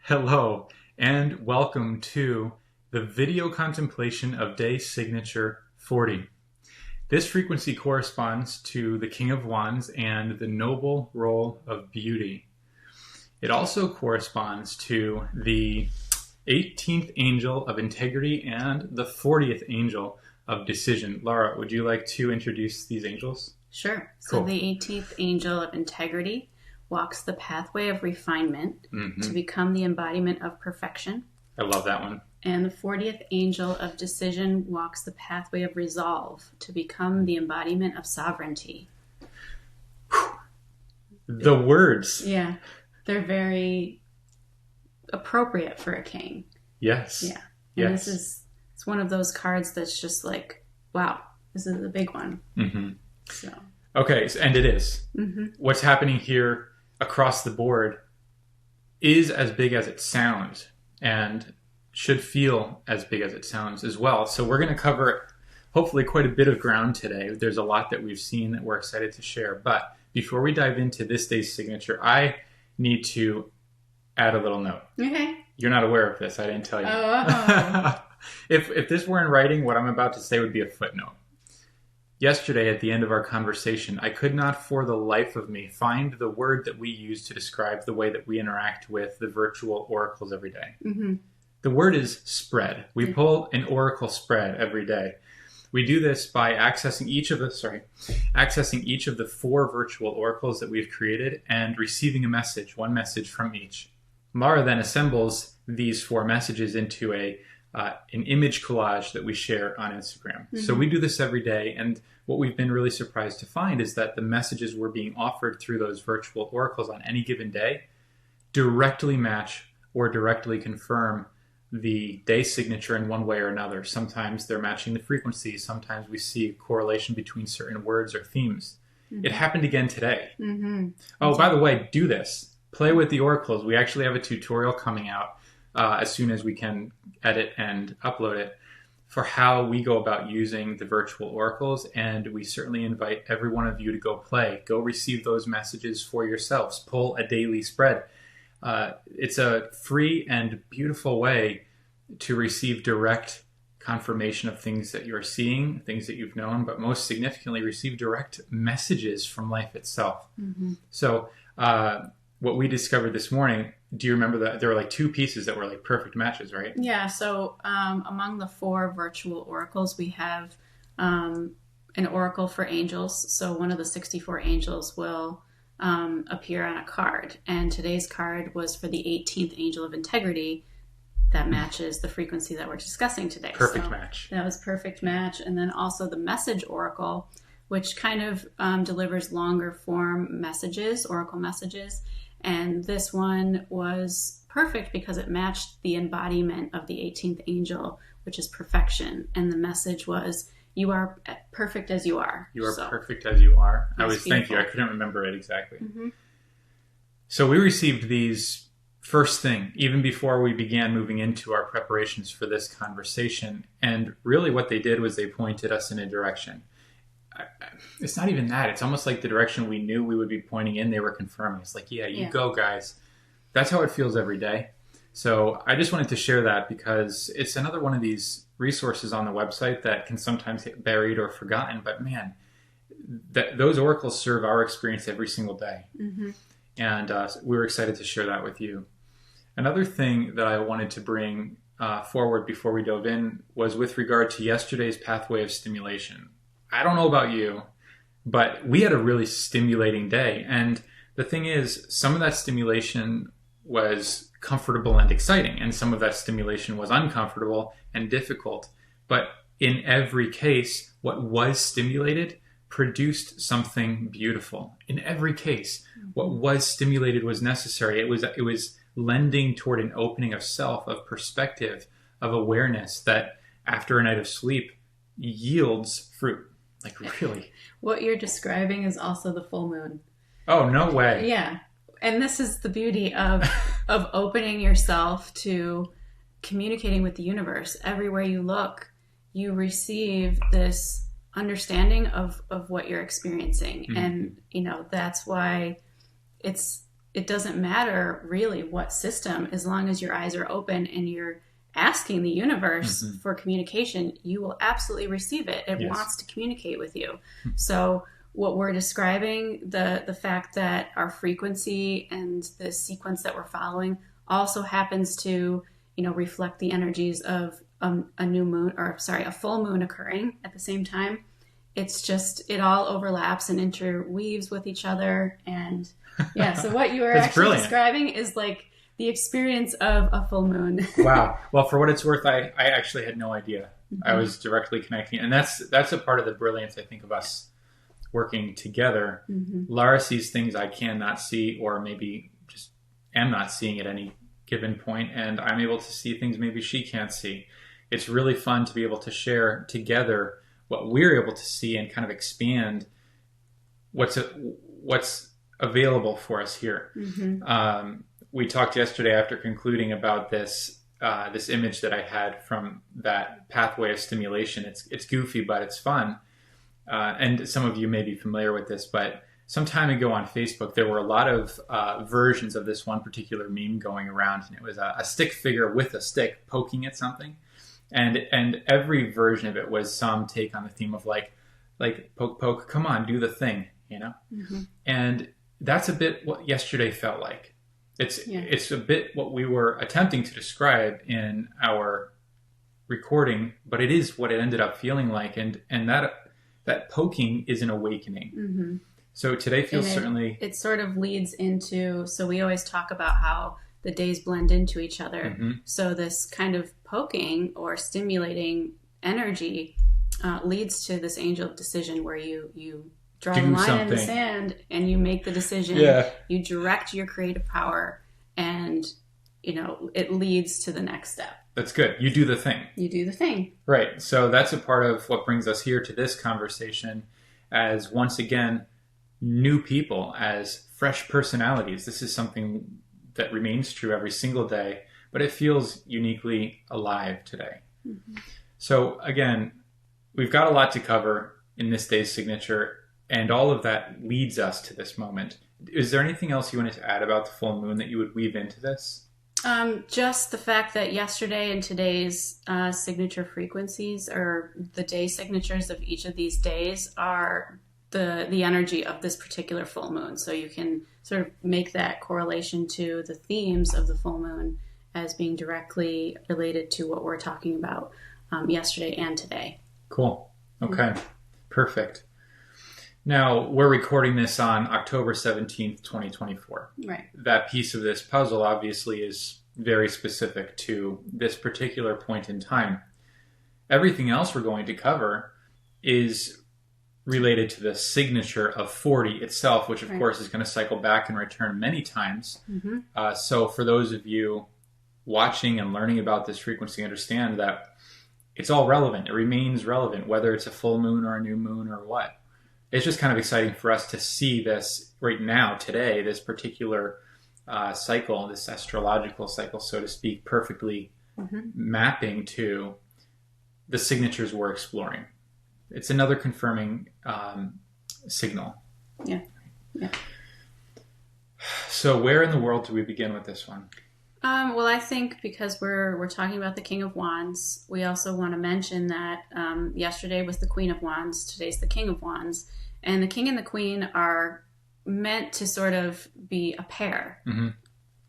Hello, and welcome to the video contemplation of day signature 40. This frequency corresponds to the King of Wands and the noble role of beauty. It also corresponds to the 18th angel of integrity and the 40th angel of decision. Laura, would you like to introduce these angels? Sure. So Cool. the 18th angel of integrity walks the pathway of refinement to become the embodiment of perfection. I love that one. And the 40th angel of decision walks the pathway of resolve to become the embodiment of sovereignty. The words. Yeah. They're very appropriate for a king. Yes. Yeah. Yes. And it's one of those cards that's just like, wow, this is the big one. Mm-hmm. So. Okay, and it is. Mm-hmm. What's happening here across the board is as big as it sounds and should feel as big as it sounds as well. So we're going to cover hopefully quite a bit of ground today. There's a lot that we've seen that we're excited to share. But before we dive into this day's signature, I need to add a little note. Okay. You're not aware of this. I didn't tell you. Oh. If this were in writing, what I'm about to say would be a footnote. Yesterday, at the end of our conversation, I could not for the life of me find the word that we use to describe the way that we interact with the virtual oracles every day. Mm-hmm. The word is spread. We pull an oracle spread every day. We do this by accessing each of the four virtual oracles that we've created and receiving a message, one message from each. Mara then assembles these four messages into an image collage that we share on Instagram. Mm-hmm. So we do this every day, and what we've been really surprised to find is that the messages we're being offered through those virtual oracles on any given day directly match or directly confirm the day signature in one way or another. Sometimes they're matching the frequency. Sometimes we see a correlation between certain words or themes. Mm-hmm. It happened again today. Mm-hmm. Oh, by the way, do this. Play with the oracles. We actually have a tutorial coming out as soon as we can edit and upload it for how we go about using the virtual oracles. And we certainly invite every one of you to go play. Go receive those messages for yourselves. Pull a daily spread. It's a free and beautiful way to receive direct confirmation of things that you're seeing, things that you've known, but most significantly receive direct messages from life itself. Mm-hmm. So what we discovered this morning, do you remember that there were like two pieces that were like perfect matches, right? Yeah. So among the four virtual oracles, we have an oracle for angels. So one of the 64 angels will appear on a card. And today's card was for the 18th angel of integrity that matches the frequency that we're discussing today. Perfect match. That was perfect match. And then also the message oracle, which kind of delivers longer form messages, oracle messages. And this one was perfect because it matched the embodiment of the 18th angel, which is perfection. And the message was, you are perfect as you are. You are perfect as you are. Thank you. I beautiful. couldn't remember it exactly. Mm-hmm. So we received these first thing, even before we began moving into our preparations for this conversation. And really what they did was they pointed us in a direction. It's not even that. It's almost like the direction we knew we would be pointing in, they were confirming. It's like, you go, guys. That's how it feels every day. So I just wanted to share that because it's another one of these resources on the website that can sometimes get buried or forgotten. But man, those oracles serve our experience every single day. Mm-hmm. And we were excited to share that with you. Another thing that I wanted to bring forward before we dove in was with regard to yesterday's pathway of stimulation. I don't know about you, but we had a really stimulating day. And the thing is, some of that stimulation was comfortable and exciting, and some of that stimulation was uncomfortable and difficult. But in every case, what was stimulated produced something beautiful. In every case, what was stimulated was necessary. It was lending toward an opening of self, of perspective, of awareness that after a night of sleep yields fruit. Like, really. What you're describing is also the full moon. Oh, no way. Yeah. And this is the beauty of opening yourself to communicating with the universe. Everywhere you look, you receive this understanding of what you're experiencing. Mm-hmm. And, that's why it's it doesn't matter really what system, as long as your eyes are open and you're asking the universe for communication, you will absolutely receive it. It wants to communicate with you. So what we're describing, the fact that our frequency and the sequence that we're following also happens to, reflect the energies of a full moon occurring at the same time. It's just, it all overlaps and interweaves with each other. And so what you were actually describing is like the experience of a full moon. Wow. Well, for what it's worth, I actually had no idea. I was directly connecting. And that's a part of the brilliance, I think, of us working together. Lara sees things I cannot see, or maybe just am not seeing at any given point, and I'm able to see things maybe she can't see. It's really fun to be able to share together what we're able to see and kind of expand what's available for us here. We talked yesterday after concluding about this image that I had from that pathway of stimulation. It's goofy, but it's fun. And some of you may be familiar with this, but some time ago on Facebook, there were a lot of versions of this one particular meme going around, and it was a stick figure with a stick poking at something. And every version of it was some take on the theme of like poke, come on, do the thing, And that's a bit what yesterday felt like. It's a bit what we were attempting to describe in our recording, but it is what it ended up feeling like, and that poking is an awakening. So today feels certainly... It sort of leads into... So we always talk about how the days blend into each other. So this kind of poking or stimulating energy leads to this angel of decision, where you draw a line in the sand and you make the decision. You direct your creative power, and it leads to the next step. That's good. You do the thing. You do the thing. Right. So that's a part of what brings us here to this conversation as, once again, new people, as fresh personalities. This is something that remains true every single day, but it feels uniquely alive today. So again, we've got a lot to cover in this day's signature, and all of that leads us to this moment. Is there anything else you wanted to add about the full moon that you would weave into this? Just the fact that yesterday and today's signature frequencies, or the day signatures of each of these days, are the energy of this particular full moon. So you can sort of make that correlation to the themes of the full moon as being directly related to what we're talking about yesterday and today. Cool. Okay. Perfect. Now, we're recording this on October 17th, 2024. Right. That piece of this puzzle obviously is very specific to this particular point in time. Everything else we're going to cover is related to the signature of 40 itself, which of course is going to cycle back and return many times. So for those of you watching and learning about this frequency, understand that it's all relevant. It remains relevant, whether it's a full moon or a new moon or what. It's just kind of exciting for us to see this right now, today, this particular cycle, this astrological cycle, so to speak, perfectly mapping to the signatures we're exploring. It's another confirming signal. Yeah. So where in the world do we begin with this one? Well, I think because we're talking about the King of Wands, we also want to mention that yesterday was the Queen of Wands, today's the King of Wands, and the King and the Queen are meant to sort of be a pair.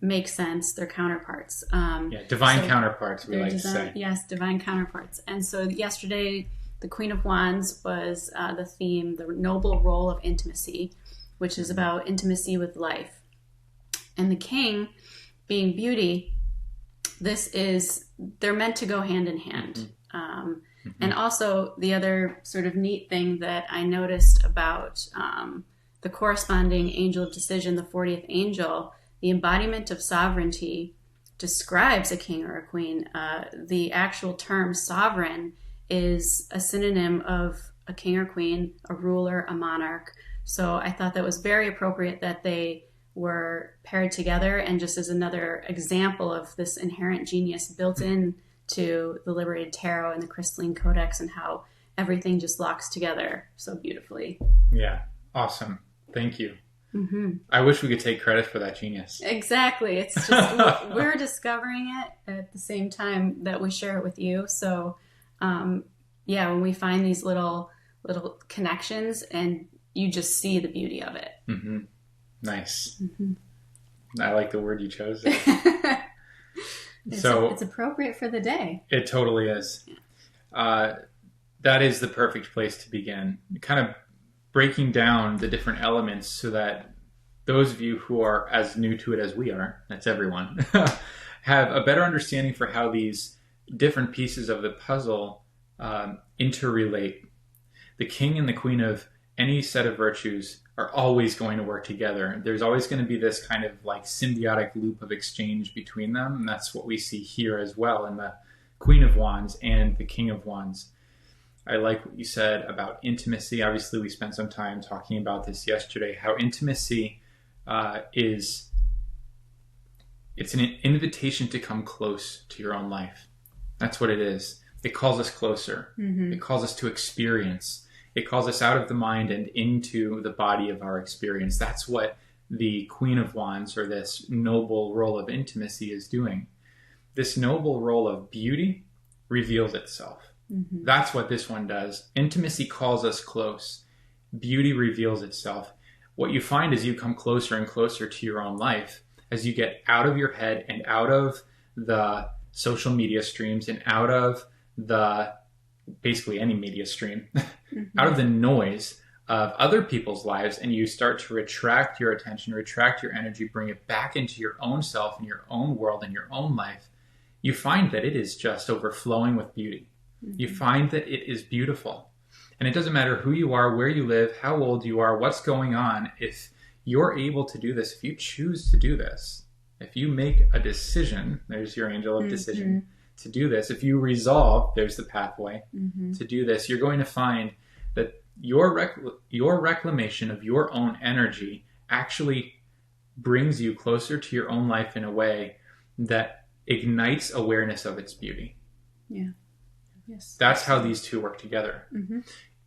Make sense. They're counterparts. Divine counterparts, we like to say. Yes, divine counterparts. And so yesterday, the Queen of Wands was the theme, the noble role of intimacy, which is about intimacy with life. And the King, being beauty, they're meant to go hand in hand. And also the other sort of neat thing that I noticed about the corresponding angel of decision, the 40th angel, the embodiment of sovereignty describes a king or a queen. The actual term sovereign is a synonym of a king or queen, a ruler, a monarch. So I thought that was very appropriate that they were paired together, and just as another example of this inherent genius built in to the Liberated Tarot and the Crystalline Codex, and how everything just locks together so beautifully. Yeah, awesome. Thank you. I wish we could take credit for that genius. Exactly. It's just we're discovering it at the same time that we share it with you. So, when we find these little connections, and you just see the beauty of it. Mm-hmm. Nice. Mm-hmm. I like the word you chose. It's appropriate for the day. It totally is. Yeah. That is the perfect place to begin. Kind of breaking down the different elements so that those of you who are as new to it as we are, that's everyone, have a better understanding for how these different pieces of the puzzle interrelate. The king and the queen of any set of virtues are always going to work together. There's always going to be this kind of like symbiotic loop of exchange between them. And that's what we see here as well in the Queen of Wands and the King of Wands. I like what you said about intimacy. Obviously, we spent some time talking about this yesterday, how intimacy it's an invitation to come close to your own life. That's what it is. It calls us closer. Mm-hmm. It calls us to experience. It calls us out of the mind and into the body of our experience. That's what the Queen of Wands, or this noble role of intimacy, is doing. This noble role of beauty reveals itself. Mm-hmm. That's what this one does. Intimacy calls us close. Beauty reveals itself. What you find as you come closer and closer to your own life, as you get out of your head and out of the social media streams and out of the basically any media stream, mm-hmm. out of the noise of other people's lives, and you start to retract your attention, retract your energy, bring it back into your own self and your own world and your own life, you find that it is just overflowing with beauty. Mm-hmm. You find that it is beautiful. And it doesn't matter who you are, where you live, how old you are, what's going on. If you're able to do this, if you choose to do this, if you make a decision, there's your angel of decision, mm-hmm. to do this, if you resolve, there's the pathway, mm-hmm. to do this, you're going to find that your reclamation of your own energy actually brings you closer to your own life in a way that ignites awareness of its beauty. Yeah. Yes. That's how these two work together. Mm-hmm.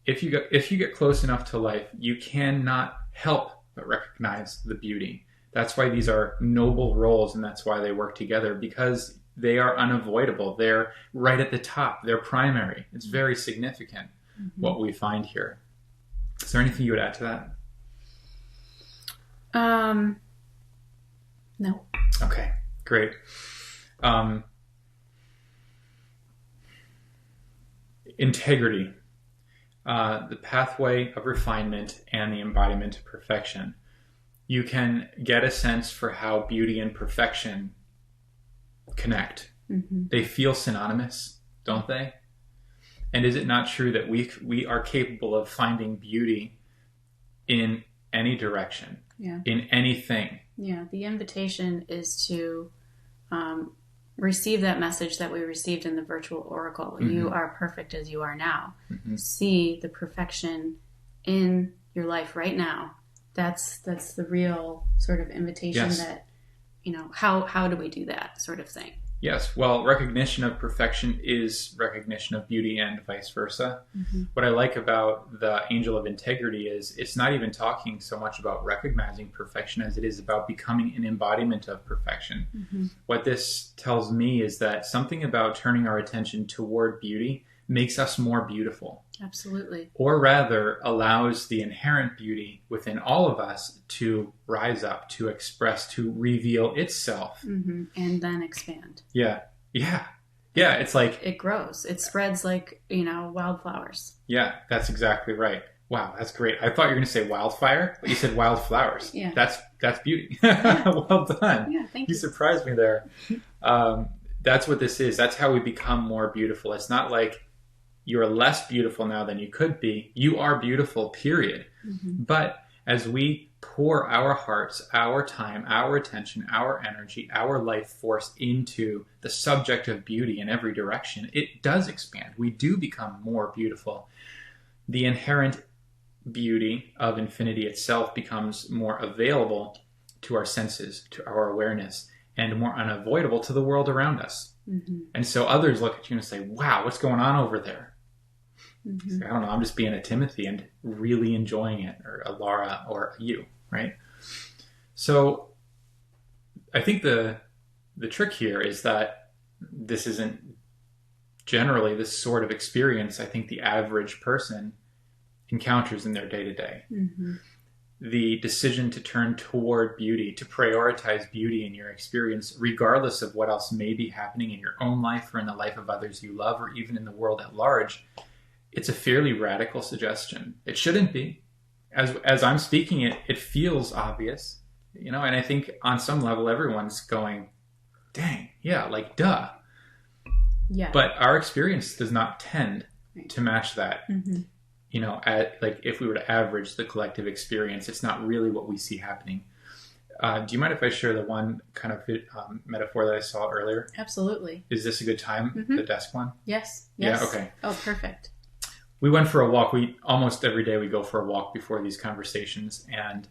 If you get close enough to life, you cannot help but recognize the beauty. That's why these are noble roles, and that's why they work together, because they are unavoidable. They're right at the top. They're primary. It's very significant, mm-hmm. what we find here. Is there anything you would add to that? No. Okay, great. Integrity, the pathway of refinement and the embodiment of perfection. You can get a sense for how beauty and perfection connect. Mm-hmm. They feel synonymous, don't they? And is it not true that we are capable of finding beauty in any direction, in anything? Yeah, the invitation is to receive that message that we received in the virtual oracle. Mm-hmm. You are perfect as you are now. Mm-hmm. See the perfection in your life right now. That's the real sort of invitation. Yes. That, how do we do that sort of thing? Yes. Well, recognition of perfection is recognition of beauty, and vice versa. Mm-hmm. What I like about the angel of integrity is it's not even talking so much about recognizing perfection as it is about becoming an embodiment of perfection. Mm-hmm. What this tells me is that something about turning our attention toward beauty makes us more beautiful. Absolutely. Or rather, allows the inherent beauty within all of us to rise up, to express, to reveal itself. Mm-hmm. And then expand. Yeah. Yeah. Yeah. It's like... it grows. It spreads like, wildflowers. Yeah, that's exactly right. Wow, that's great. I thought you were going to say wildfire, but you said wildflowers. Yeah. That's beauty. Yeah. Well done. Yeah, thank you. You surprised me there. That's what this is. That's how we become more beautiful. It's not like you're less beautiful now than you could be. You are beautiful, period. Mm-hmm. But as we pour our hearts, our time, our attention, our energy, our life force into the subject of beauty in every direction, it does expand. We do become more beautiful. The inherent beauty of infinity itself becomes more available to our senses, to our awareness, and more unavoidable to the world around us. Mm-hmm. And so others look at you and say, wow, what's going on over there? Mm-hmm. I don't know, I'm just being a Timothy and really enjoying it, or a Laura, or you, right? So I think the trick here is that this isn't generally the sort of experience I think the average person encounters in their day-to-day. Mm-hmm. The decision to turn toward beauty, to prioritize beauty in your experience, regardless of what else may be happening in your own life or in the life of others you love, or even in the world at large, it's a fairly radical suggestion. It shouldn't be. As I'm speaking it, it feels obvious, and I think on some level everyone's going, dang, yeah, like duh. Yeah. But our experience does not tend to match that. Mm-hmm. If we were to average the collective experience, it's not really what we see happening. Do you mind if I share the one kind of metaphor that I saw earlier? Absolutely. Is this a good time, mm-hmm. the desk one? Yes. Yeah, okay. Oh, perfect. We went for a walk. Almost every day we go for a walk before these conversations, and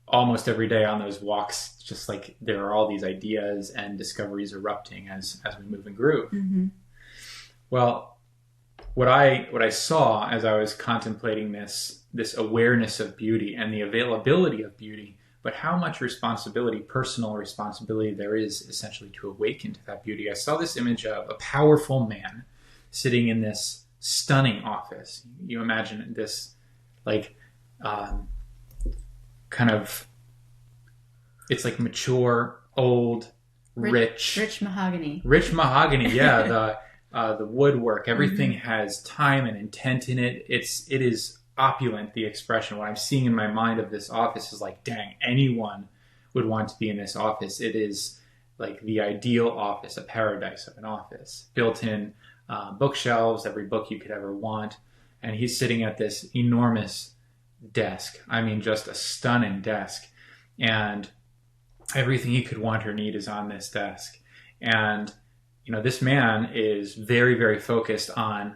almost every day on those walks, just like there are all these ideas and discoveries erupting as we move and groove. Mm-hmm. Well, what I saw as I was contemplating this awareness of beauty and the availability of beauty, but how much responsibility, personal responsibility there is essentially to awaken to that beauty. I saw this image of a powerful man sitting in this stunning office. You imagine this kind of, it's like mature, old, rich mahogany. Rich mahogany, yeah. The woodwork, everything mm-hmm. has time and intent in it. It is opulent, the expression. What I'm seeing in my mind of this office is like, dang, anyone would want to be in this office. It is like the ideal office, a paradise of an office. Built-in bookshelves, every book you could ever want. And he's sitting at this enormous desk. I mean, just a stunning desk. And everything he could want or need is on this desk. And this man is very, very focused on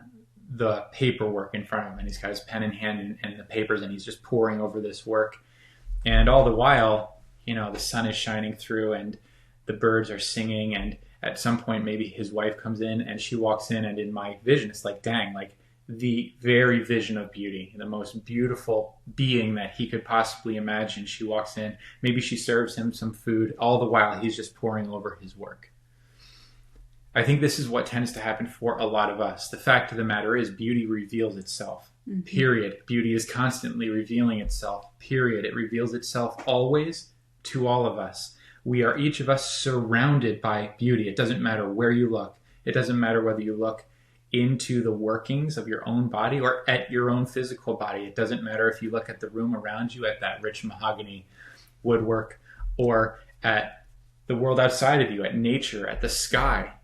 the paperwork in front of him, and he's got his pen in hand and the papers, and he's just poring over this work. And all the while, the sun is shining through and the birds are singing, and at some point maybe his wife comes in and she walks in, and in my vision it's like, dang, like the very vision of beauty, the most beautiful being that he could possibly imagine. She walks in, maybe she serves him some food, all the while he's just poring over his work. I think this is what tends to happen for a lot of us. The fact of the matter is, beauty reveals itself, mm-hmm. period. Beauty is constantly revealing itself, period. It reveals itself always to all of us. We are each of us surrounded by beauty. It doesn't matter where you look. It doesn't matter whether you look into the workings of your own body or at your own physical body. It doesn't matter if you look at the room around you, at that rich mahogany woodwork, or at the world outside of you, at nature, at the sky.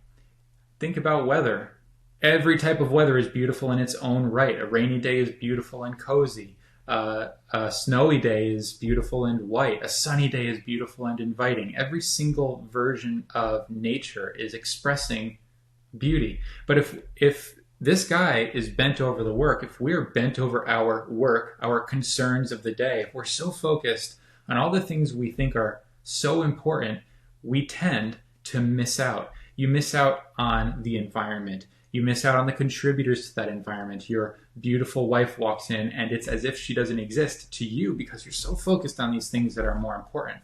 Think about weather. Every type of weather is beautiful in its own right. A rainy day is beautiful and cozy. A snowy day is beautiful and white. A sunny day is beautiful and inviting. Every single version of nature is expressing beauty. But if this guy is bent over the work, if we're bent over our work, our concerns of the day, if we're so focused on all the things we think are so important, we tend to miss out. You miss out on the environment. You miss out on the contributors to that environment. Your beautiful wife walks in and it's as if she doesn't exist to you because you're so focused on these things that are more important.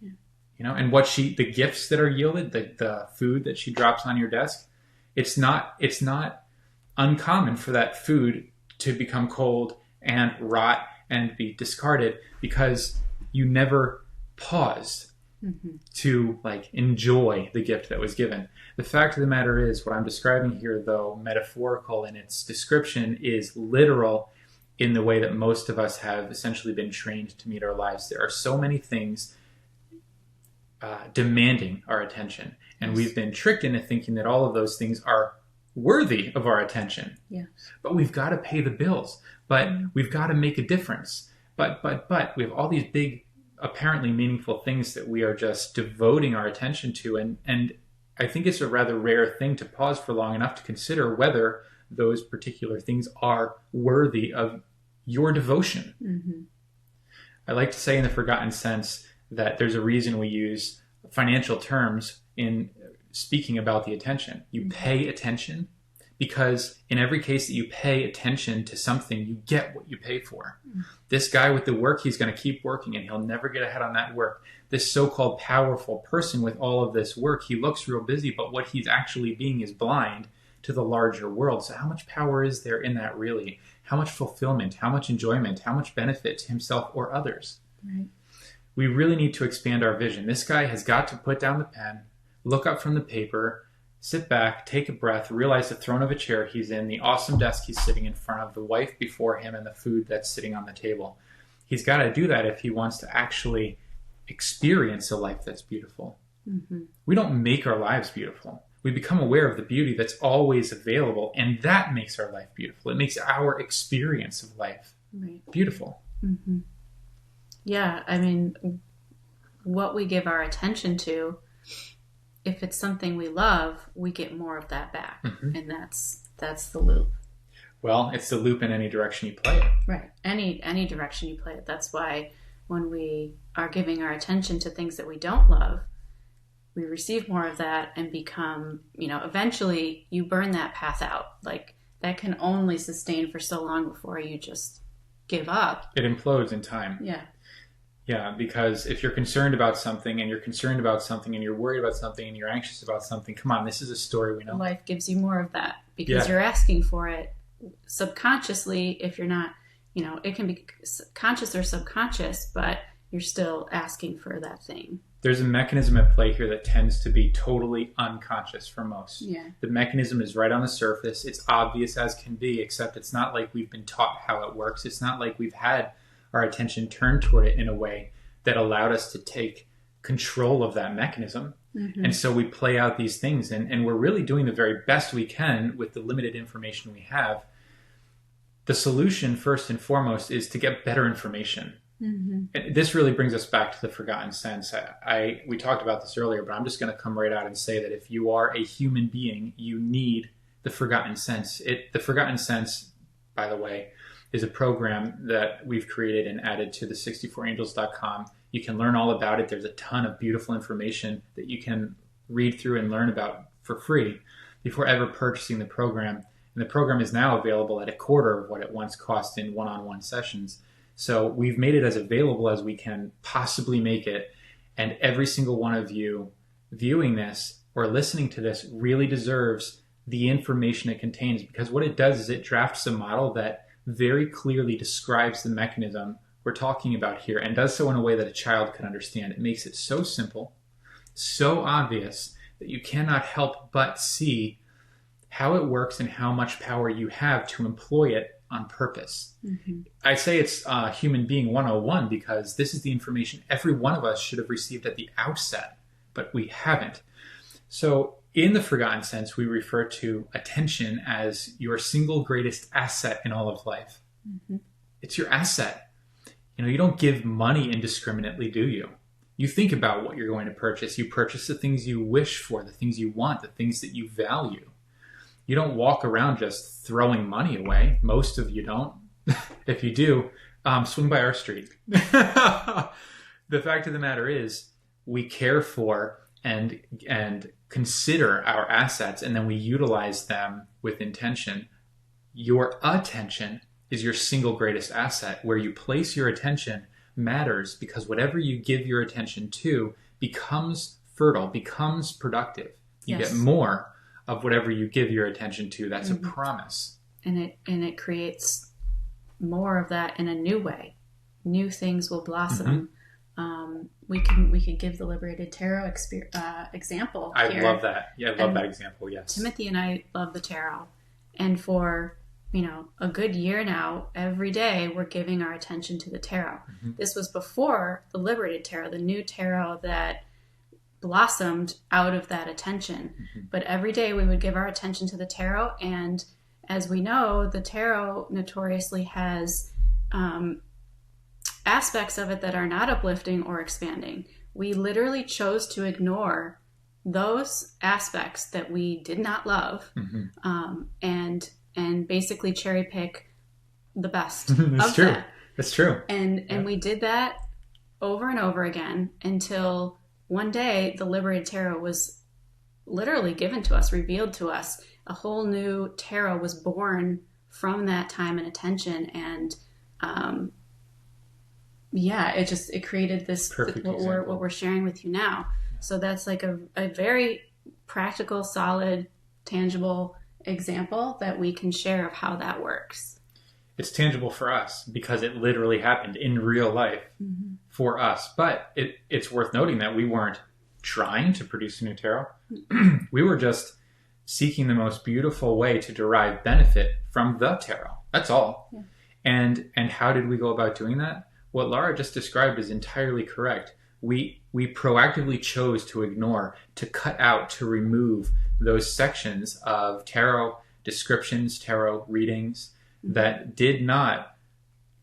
Yeah. And the gifts that are yielded, the food that she drops on your desk, it's not uncommon for that food to become cold and rot and be discarded because you never paused mm-hmm. to enjoy the gift that was given. The fact of the matter is, what I'm describing here, though metaphorical in its description, is literal in the way that most of us have essentially been trained to meet our lives. There are so many things demanding our attention, and we've been tricked into thinking that all of those things are worthy of our attention. Yeah. But we've got to pay the bills. But we've got to make a difference. But we have all these big, apparently meaningful things that we are just devoting our attention to, and I think it's a rather rare thing to pause for long enough to consider whether those particular things are worthy of your devotion. Mm-hmm. I like to say in the forgotten sense that there's a reason we use financial terms in speaking about the attention. You pay attention because in every case that you pay attention to something, you get what you pay for. This guy with the work, he's going to keep working and he'll never get ahead on that work. This so-called powerful person with all of this work, he looks real busy, but what he's actually being is blind to the larger world. So how much power is there in that really? How much fulfillment, how much enjoyment, how much benefit to himself or others? Right. We really need to expand our vision. This guy has got to put down the pen, look up from the paper, sit back, take a breath, realize the throne of a chair he's in, the awesome desk he's sitting in front of, the wife before him, and the food that's sitting on the table. He's got to do that if he wants to actually experience a life that's beautiful. Mm-hmm. We don't make our lives beautiful. We become aware of the beauty that's always available, and that makes our life beautiful. It makes our experience of life beautiful. Mm-hmm. Yeah, I mean, what we give our attention to, if it's something we love, we get more of that back. Mm-hmm. And that's the loop. Well, it's the loop in any direction you play it. Right. Any direction you play it. That's why when we are giving our attention to things that we don't love, we receive more of that and become, eventually you burn that path out. Like that can only sustain for so long before you just give up. It implodes in time. Yeah. Yeah, because if you're concerned about something and you're concerned about something and you're worried about something and you're anxious about something, come on, this is a story we know. Life gives you more of that because you're asking for it subconsciously. If you're not, it can be conscious or subconscious, but you're still asking for that thing. There's a mechanism at play here that tends to be totally unconscious for most. Yeah. The mechanism is right on the surface. It's obvious as can be, except it's not like we've been taught how it works. It's not like we've had our attention turned toward it in a way that allowed us to take control of that mechanism. Mm-hmm. And so we play out these things, and we're really doing the very best we can with the limited information we have. The solution, first and foremost, is to get better information. Mm-hmm. And this really brings us back to the forgotten sense. We talked about this earlier, but I'm just going to come right out and say that if you are a human being, you need the forgotten sense. The forgotten sense, by the way, is a program that we've created and added to the 64angels.com. You can learn all about it. There's a ton of beautiful information that you can read through and learn about for free before ever purchasing the program. And the program is now available at a quarter of what it once cost in one-on-one sessions. So we've made it as available as we can possibly make it. And every single one of you viewing this or listening to this really deserves the information it contains, because what it does is it drafts a model that very clearly describes the mechanism we're talking about here and does so in a way that a child can understand. It makes it so simple, so obvious that you cannot help but see how it works and how much power you have to employ it on purpose. Mm-hmm. I say it's Human Being 101 because this is the information every one of us should have received at the outset, but we haven't. So in the forgotten sense, we refer to attention as your single greatest asset in all of life. Mm-hmm. It's your asset. You don't give money indiscriminately, do you? You think about what you're going to purchase. You purchase the things you wish for, the things you want, the things that you value. You don't walk around just throwing money away. Most of you don't. If you do, swing by our street. The fact of the matter is, we care for and consider our assets, and then we utilize them with intention. Your attention is your single greatest asset. Where you place your attention matters, because whatever you give your attention to becomes fertile, becomes productive. You get more of whatever you give your attention to. That's a promise. And it creates more of that in a new way. New things will blossom. Mm-hmm. We could give the Liberated Tarot example here. I love that. Yeah, I love that example, yes. Timothy and I love the tarot. And for, a good year now, every day we're giving our attention to the tarot. Mm-hmm. This was before the Liberated Tarot, the new tarot that blossomed out of that attention. Mm-hmm. But every day we would give our attention to the tarot. And as we know, the tarot notoriously has aspects of it that are not uplifting or expanding. We literally chose to ignore those aspects that we did not love, and basically cherry pick the best of that. That's true. And we did that over and over again until one day the Liberated Tarot was literally given to us, revealed to us. A whole new tarot was born from that time and attention. And it created this, what we're sharing with you now. So that's like a very practical, solid, tangible example that we can share of how that works. It's tangible for us because it literally happened in real life for us. But it's worth noting that we weren't trying to produce a new tarot. We were just seeking the most beautiful way to derive benefit from the tarot. That's all. Yeah. And how did we go about doing that? What Laura just described is entirely correct. We proactively chose to ignore, to cut out, to remove those sections of tarot descriptions, tarot readings that did not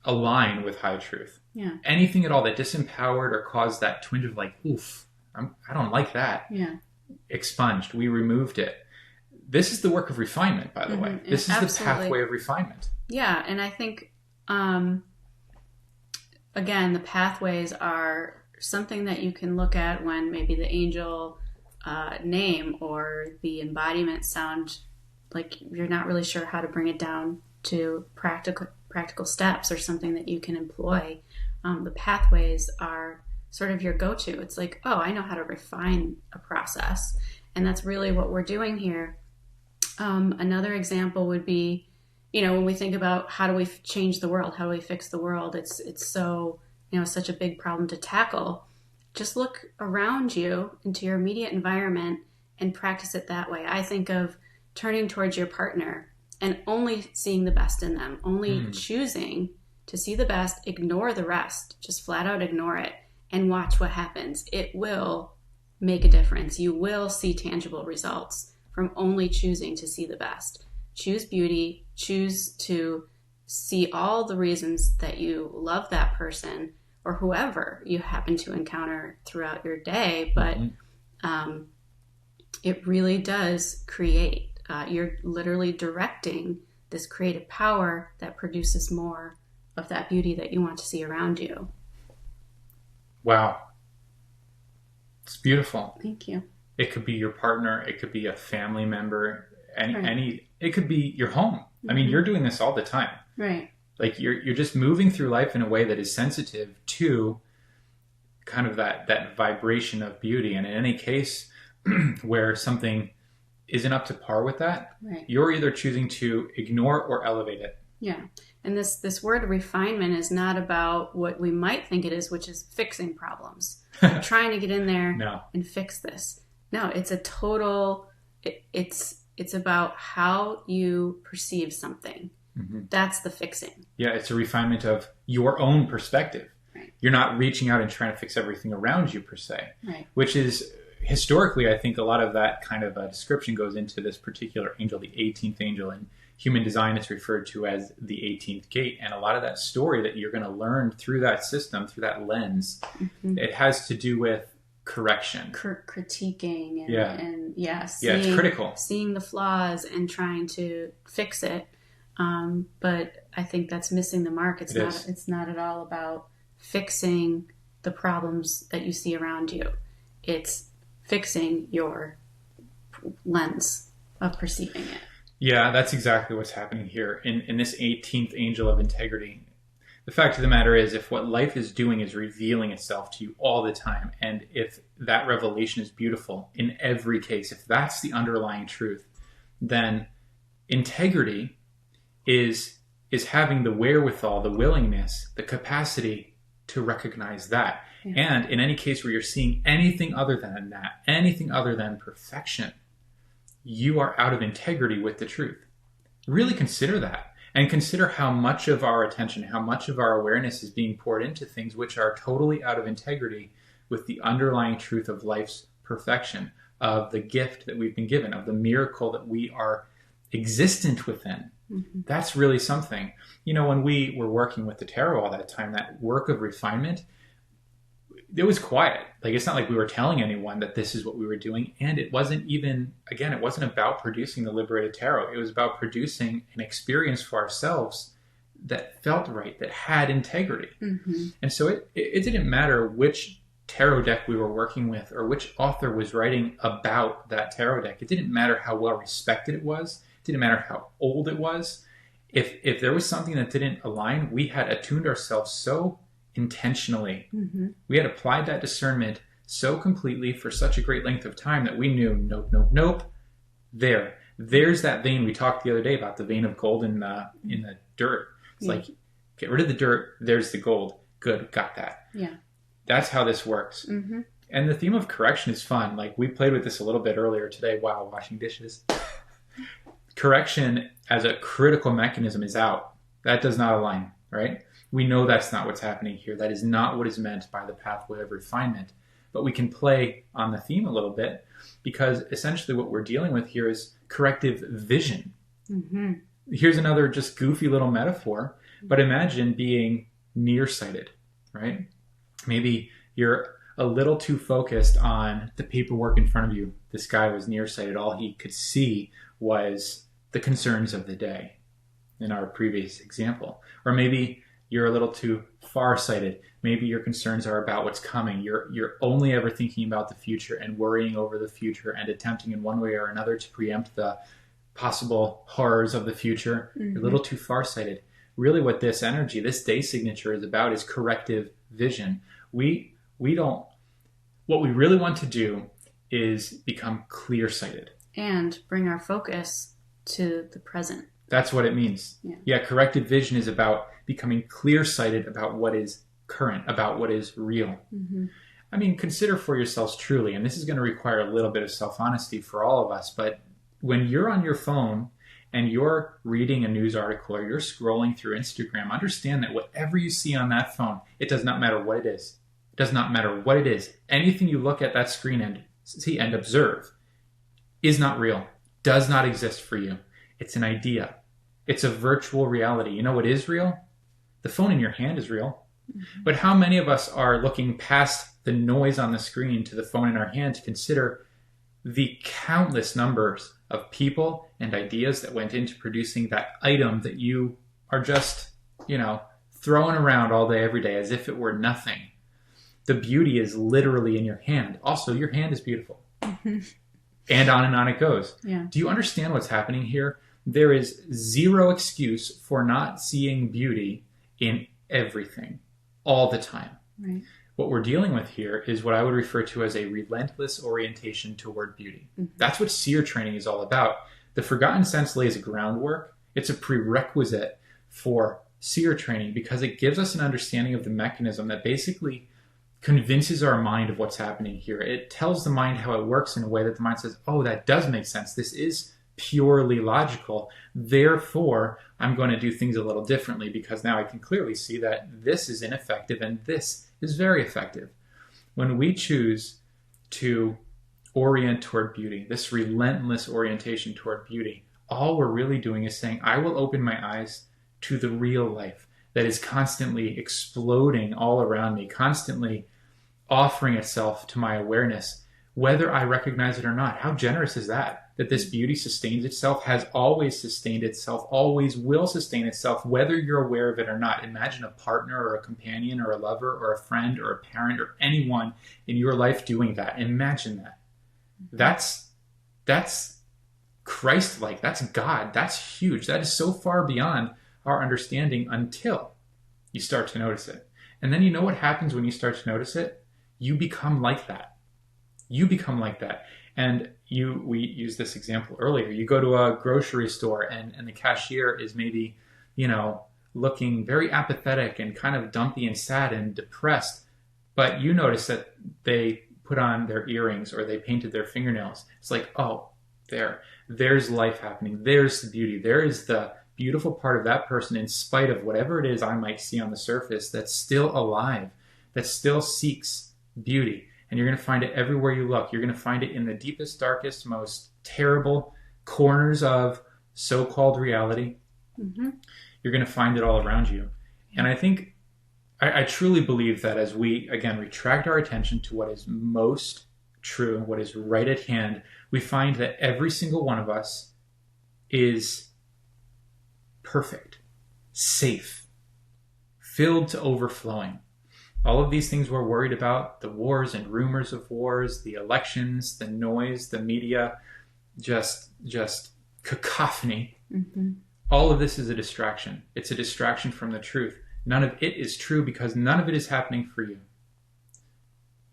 align with high truth. Yeah. Anything at all that disempowered or caused that twinge of like, oof, I don't like that. Yeah. Expunged. We removed it. This is the work of refinement, by the way. This is the pathway of refinement. Yeah. And I think, again, the pathways are something that you can look at when maybe the angel name or the embodiment sound like you're not really sure how to bring it down to practical steps or something that you can employ. The pathways are sort of your go-to. It's like, oh, I know how to refine a process. And that's really what we're doing here. Another example would be, when we think about how do we change the world? How do we fix the world? It's so, such a big problem to tackle. Just look around you into your immediate environment and practice it that way. I think of turning towards your partner and only seeing the best in them, only choosing to see the best, ignore the rest, just flat out ignore it and watch what happens. It will make a difference. You will see tangible results from only choosing to see the best. Choose beauty, choose to see all the reasons that you love that person or whoever you happen to encounter throughout your day. But it really does create. You're literally directing this creative power that produces more of that beauty that you want to see around you. Wow. It's beautiful. Thank you. It could be your partner. It could be a family member. It could be your home. I mean, you're doing this all the time. Right. Like you're just moving through life in a way that is sensitive to kind of that vibration of beauty. And in any case where something isn't up to par with that, right, you're either choosing to ignore or elevate it. Yeah. And this word refinement is not about what we might think it is, which is fixing problems. Trying to get in there and fix this. No, it's a total, it's about how you perceive something. That's the fixing. Yeah, it's a refinement of your own perspective. Right. You're not reaching out and trying to fix everything around you per se, right, which is historically, I think a lot of that kind of description goes into this particular angel, the 18th angel. In human design, it's referred to as the 18th gate. And a lot of that story that you're going to learn through that system, through that lens, it has to do with correction. Critiquing. And it's critical. Seeing the flaws and trying to fix it. But I think that's missing the mark. It's not at all about fixing the problems that you see around you. It's fixing your lens of perceiving it. Yeah, that's exactly what's happening here. In this 18th angel of integrity, the fact of the matter is, if what life is doing is revealing itself to you all the time, and if that revelation is beautiful in every case, if that's the underlying truth, then integrity is having the wherewithal, the willingness, the capacity to recognize that. Yeah. And in any case where you're seeing anything other than that, anything other than perfection, you are out of integrity with the truth. Really consider that. And consider how much of our attention, how much of our awareness is being poured into things which are totally out of integrity with the underlying truth of life's perfection, of the gift that we've been given, of the miracle that we are existent within. That's really something. When we were working with the tarot all that time, that work of refinement, it was quiet. Like, it's not like we were telling anyone that this is what we were doing. And it wasn't even, again, it wasn't about producing the Liberated Tarot. It was about producing an experience for ourselves that felt right, that had integrity. And so it didn't matter which tarot deck we were working with or which author was writing about that tarot deck. It didn't matter how well respected it was. It didn't matter how old it was. If there was something that didn't align, we had attuned ourselves so intentionally. We had applied that discernment so completely for such a great length of time that we knew, nope, nope, nope. There's that vein we talked the other day about, the vein of gold in the dirt. It's like, get rid of the dirt, there's the gold. Good, got that. Yeah. That's how this works. And the theme of correction is fun. Like, we played with this a little bit earlier today while washing dishes. Correction as a critical mechanism is out. That does not align, right? We know that's not what's happening here. That is not what is meant by the pathway of refinement. But we can play on the theme a little bit, because essentially what we're dealing with here is corrective vision. Here's another just goofy little metaphor, but imagine being nearsighted, right? Maybe you're a little too focused on the paperwork in front of you. This guy was nearsighted. All he could see was the concerns of the day in our previous example. Or maybe you're a little too farsighted. Maybe your concerns are about what's coming. You're only ever thinking about the future and worrying over the future and attempting in one way or another to preempt the possible horrors of the future. You're a little too farsighted. Really what this energy, this day signature is about is corrective vision. What we really want to do is become clear-sighted. And bring our focus to the present. That's what it means. Yeah, corrective vision is about becoming clear-sighted about what is current, about what is real. I mean, consider for yourselves truly, and this is going to require a little bit of self-honesty for all of us, but when you're on your phone and you're reading a news article or you're scrolling through Instagram, understand that whatever you see on that phone, it does not matter what it is. It does not matter what it is. Anything you look at that screen and see and observe is not real, does not exist for you. It's an idea. It's a virtual reality. You know what is real? The phone in your hand is real. But how many of us are looking past the noise on the screen to the phone in our hand to consider the countless numbers of people and ideas that went into producing that item that you are just, throwing around all day, every day as if it were nothing? The beauty is literally in your hand. Also, your hand is beautiful. And on it goes. Yeah. Do you understand what's happening here? There is zero excuse for not seeing beauty in everything, all the time. Right. What we're dealing with here is what I would refer to as a relentless orientation toward beauty. That's what seer training is all about. The Forgotten Sense lays a groundwork. It's a prerequisite for seer training because it gives us an understanding of the mechanism that basically convinces our mind of what's happening here. It tells the mind how it works in a way that the mind says, oh, that does make sense. This is purely logical. Therefore, I'm going to do things a little differently because now I can clearly see that this is ineffective and this is very effective. When we choose to orient toward beauty, this relentless orientation toward beauty, all we're really doing is saying, I will open my eyes to the real life that is constantly exploding all around me, constantly offering itself to my awareness, whether I recognize it or not. How generous is that? That this beauty sustains itself, has always sustained itself, always will sustain itself, whether you're aware of it or not. Imagine a partner or a companion or a lover or a friend or a parent or anyone in your life doing that. Imagine that. That's Christ-like. That's God. That's huge. That is so far beyond our understanding until you start to notice it. And then you know what happens when you start to notice it? You become like that. You become like that. And we used this example earlier. You go to a grocery store and the cashier is maybe, looking very apathetic and kind of dumpy and sad and depressed. But you notice that they put on their earrings or they painted their fingernails. It's like, oh, there's life happening. There's the beauty. There is the beautiful part of that person in spite of whatever it is I might see on the surface that's still alive, that still seeks beauty. And you're going to find it everywhere you look. You're going to find it in the deepest, darkest, most terrible corners of so-called reality. You're going to find it all around you. And I think, I truly believe that as we, again, retract our attention to what is most true and what is right at hand, we find that every single one of us is perfect, safe, filled to overflowing. All of these things we're worried about, the wars and rumors of wars, the elections, the noise, the media, just cacophony. Mm-hmm. All of this is a distraction. It's a distraction from the truth. None of it is true because none of it is happening for you.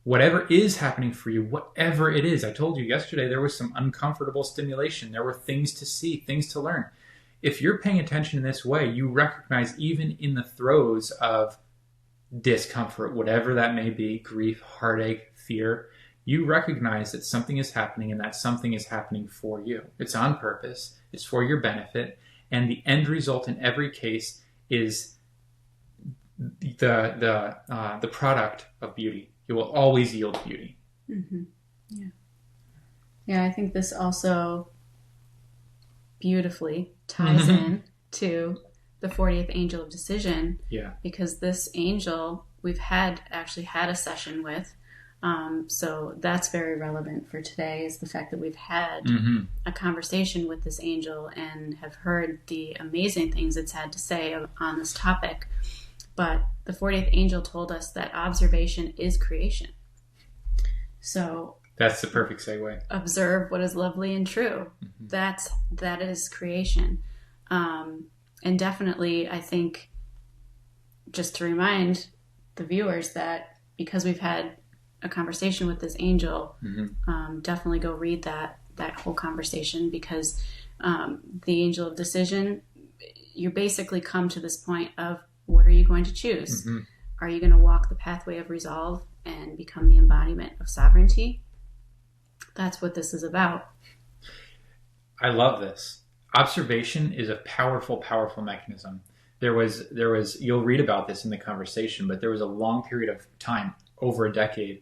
Whatever is happening for you, whatever it is, I told you yesterday there was some uncomfortable stimulation. There were things to see, things to learn. If you're paying attention in this way, you recognize even in the throes of discomfort, whatever that may be, grief, heartache, fear, you recognize that something is happening and that something is happening for you. It's on purpose. It's for your benefit. And the end result in every case is the product of beauty. It will always yield beauty. Mm-hmm. Yeah, I think this also beautifully ties in to the 40th angel of decision. Yeah. Because this angel we've actually had a session with. So that's very relevant for today, is the fact that we've had a conversation with this angel and have heard the amazing things it's had to say on this topic. But the 40th angel told us that observation is creation. So that's the perfect segue. Observe what is lovely and true. Mm-hmm. That is creation. And definitely, I think, just to remind the viewers that because we've had a conversation with this angel, definitely go read that whole conversation, because the angel of decision, you basically come to this point of, what are you going to choose? Mm-hmm. Are you going to walk the pathway of resolve and become the embodiment of sovereignty? That's what this is about. I love this. Observation is a powerful, powerful mechanism. There was, you'll read about this in the conversation, but there was a long period of time, over a decade,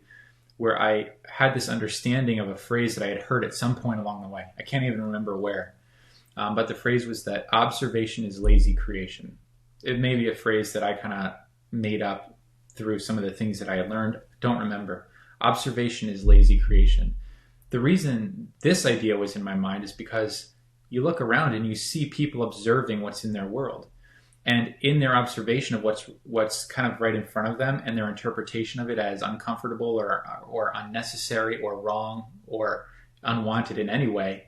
where I had this understanding of a phrase that I had heard at some point along the way. I can't even remember where. But the phrase was that observation is lazy creation. It may be a phrase that I kind of made up through some of the things that I had learned. Don't remember. Observation is lazy creation. The reason this idea was in my mind is because you look around and you see people observing what's in their world. And in their observation of what's kind of right in front of them, and their interpretation of it as uncomfortable or unnecessary or wrong or unwanted in any way,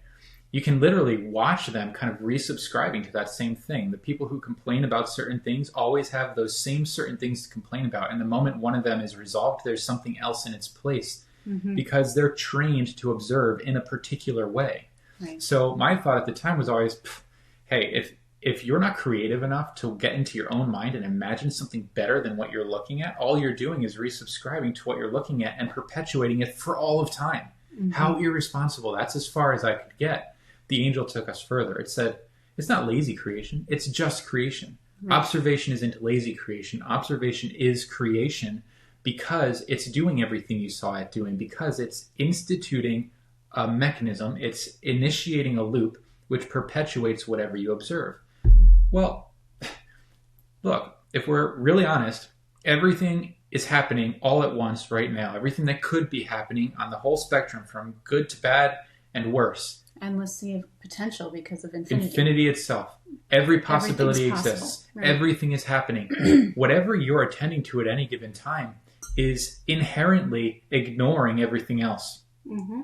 you can literally watch them kind of resubscribing to that same thing. The people who complain about certain things always have those same certain things to complain about. And the moment one of them is resolved, there's something else in its place, because they're trained to observe in a particular way. Right. So my thought at the time was always, hey, if you're not creative enough to get into your own mind and imagine something better than what you're looking at, all you're doing is resubscribing to what you're looking at and perpetuating it for all of time. Mm-hmm. How irresponsible. That's as far as I could get. The angel took us further. It said, it's not lazy creation. It's just creation. Right. Observation isn't lazy creation. Observation is creation, because it's doing everything you saw it doing, because it's instituting a mechanism. It's initiating a loop which perpetuates whatever you observe. Well, look, if we're really honest, everything is happening all at once right now. Everything that could be happening on the whole spectrum, from good to bad and worse. Endless sea of potential because of infinity. Infinity itself. Every possibility exists. Right. Everything is happening. Whatever you're attending to at any given time is inherently ignoring everything else. Mm-hmm.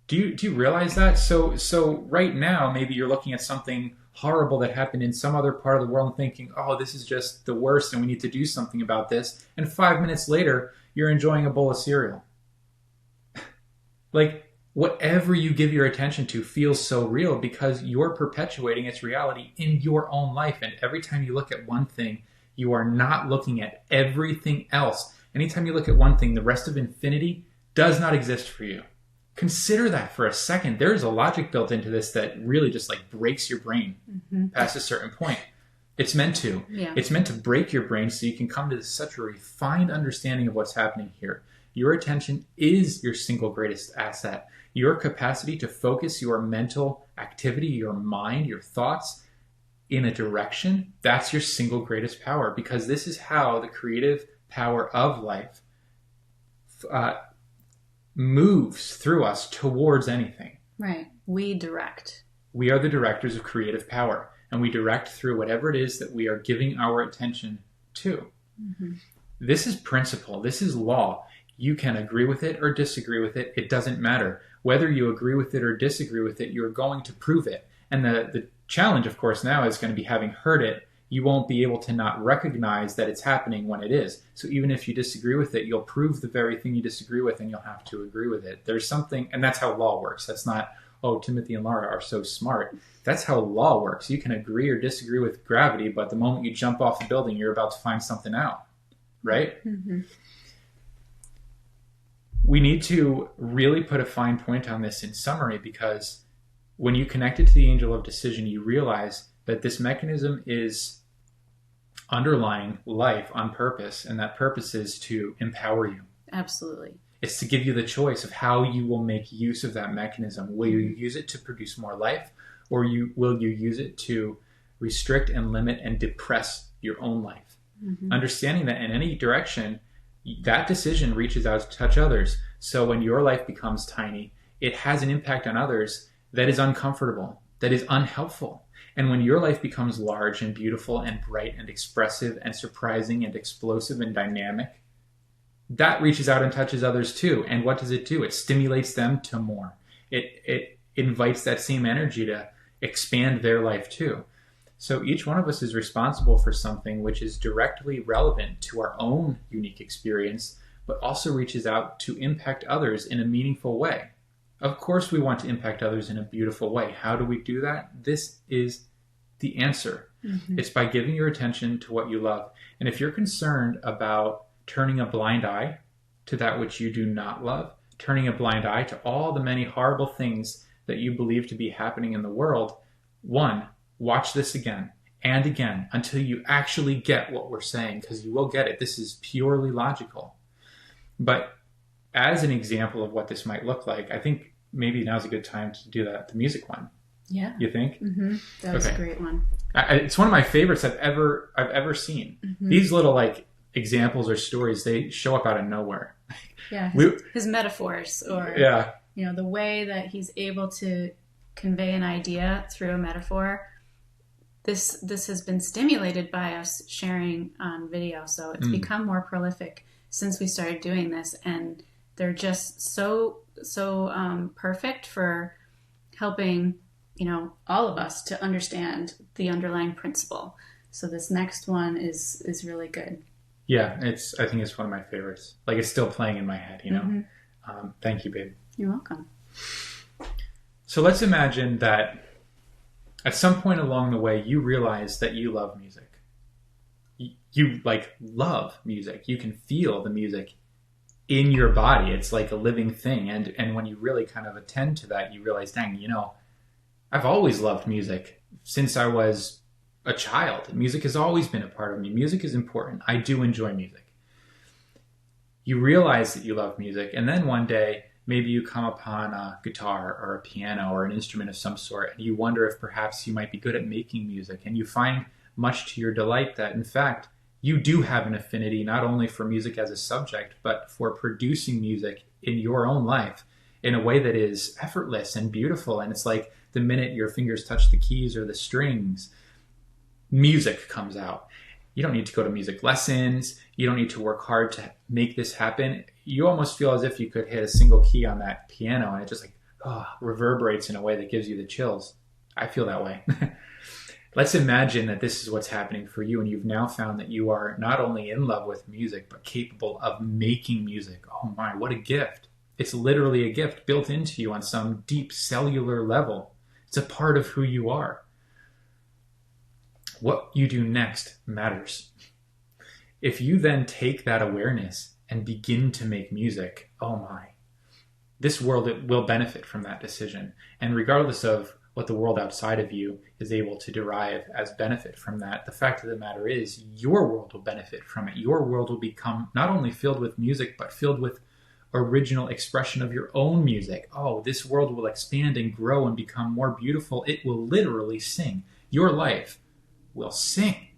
Do you realize that? So right now, maybe you're looking at something horrible that happened in some other part of the world and thinking, oh, this is just the worst and we need to do something about this. And 5 minutes later, you're enjoying a bowl of cereal. Like, whatever you give your attention to feels so real because you're perpetuating its reality in your own life. And every time you look at one thing, you are not looking at everything else. Anytime you look at one thing, the rest of infinity does not exist for you. Consider that for a second. There's a logic built into this that really just like breaks your brain past a certain point. It's meant to. Yeah. It's meant to break your brain so you can come to such a refined understanding of what's happening here. Your attention is your single greatest asset. Your capacity to focus your mental activity, your mind, your thoughts in a direction, that's your single greatest power, because this is how the creative power of life moves through us towards anything. Right. We direct. We are the directors of creative power, and we direct through whatever it is that we are giving our attention to. Mm-hmm. This is principle. This is law. You can agree with it or disagree with it. It doesn't matter. Whether you agree with it or disagree with it, you're going to prove it. And the challenge, of course, now is going to be having heard it, you won't be able to not recognize that it's happening when it is. So even if you disagree with it, you'll prove the very thing you disagree with, and you'll have to agree with it. There's something, and that's how law works. That's not, oh, Timothy and Laura are so smart. That's how law works. You can agree or disagree with gravity, but the moment you jump off the building, you're about to find something out, right? Mm-hmm. We need to really put a fine point on this in summary, because when you connect it to the angel of decision, you realize that this mechanism is underlying life on purpose, and that purpose is to empower you. Absolutely. It's to give you the choice of how you will make use of that mechanism. Will you use it to produce more life, or will you use it to restrict and limit and depress your own life? Mm-hmm. Understanding that in any direction, that decision reaches out to touch others. So when your life becomes tiny, it has an impact on others that is uncomfortable, that is unhelpful. And when your life becomes large and beautiful and bright and expressive and surprising and explosive and dynamic, that reaches out and touches others too. And what does it do? It stimulates them to more. It invites that same energy to expand their life too. So each one of us is responsible for something which is directly relevant to our own unique experience, but also reaches out to impact others in a meaningful way. Of course, we want to impact others in a beautiful way. How do we do that? This is the answer. Mm-hmm. It's by giving your attention to what you love. And if you're concerned about turning a blind eye to that which you do not love, turning a blind eye to all the many horrible things that you believe to be happening in the world, one, watch this again and again until you actually get what we're saying, because you will get it. This is purely logical. But as an example of what this might look like, I think maybe now's a good time to do the music one. Yeah. You think? Mm-hmm. That was a great one. It's one of my favorites I've ever seen. Mm-hmm. These little examples or stories, they show up out of nowhere. Yeah. His metaphors, or the way that he's able to convey an idea through a metaphor. This has been stimulated by us sharing on video, so it's become more prolific since we started doing this, and they're just so perfect for helping all of us to understand the underlying principle. So this next one is really good. Yeah, I think it's one of my favorites. Like, it's still playing in my head, Mm-hmm. Thank you, babe. You're welcome. So let's imagine that at some point along the way, you realize that you love music. You love music. You can feel the music in your body. It's like a living thing. And when you really kind of attend to that, you realize, dang, I've always loved music since I was a child. Music has always been a part of me. Music is important. I do enjoy music. You realize that you love music, and then one day, maybe you come upon a guitar or a piano or an instrument of some sort, and you wonder if perhaps you might be good at making music, and you find, much to your delight, that in fact, you do have an affinity not only for music as a subject, but for producing music in your own life in a way that is effortless and beautiful. And it's like the minute your fingers touch the keys or the strings, music comes out. You don't need to go to music lessons. You don't need to work hard to make this happen. You almost feel as if you could hit a single key on that piano and it just reverberates in a way that gives you the chills. I feel that way. Let's imagine that this is what's happening for you, and you've now found that you are not only in love with music, but capable of making music. Oh my, what a gift. It's literally a gift built into you on some deep cellular level. It's a part of who you are. What you do next matters. If you then take that awareness and begin to make music, oh my, this world will benefit from that decision. And regardless of what the world outside of you is able to derive as benefit from that, the fact of the matter is your world will benefit from it. Your world will become not only filled with music, but filled with original expression of your own music. Oh, this world will expand and grow and become more beautiful. It will literally sing. Your life will sing.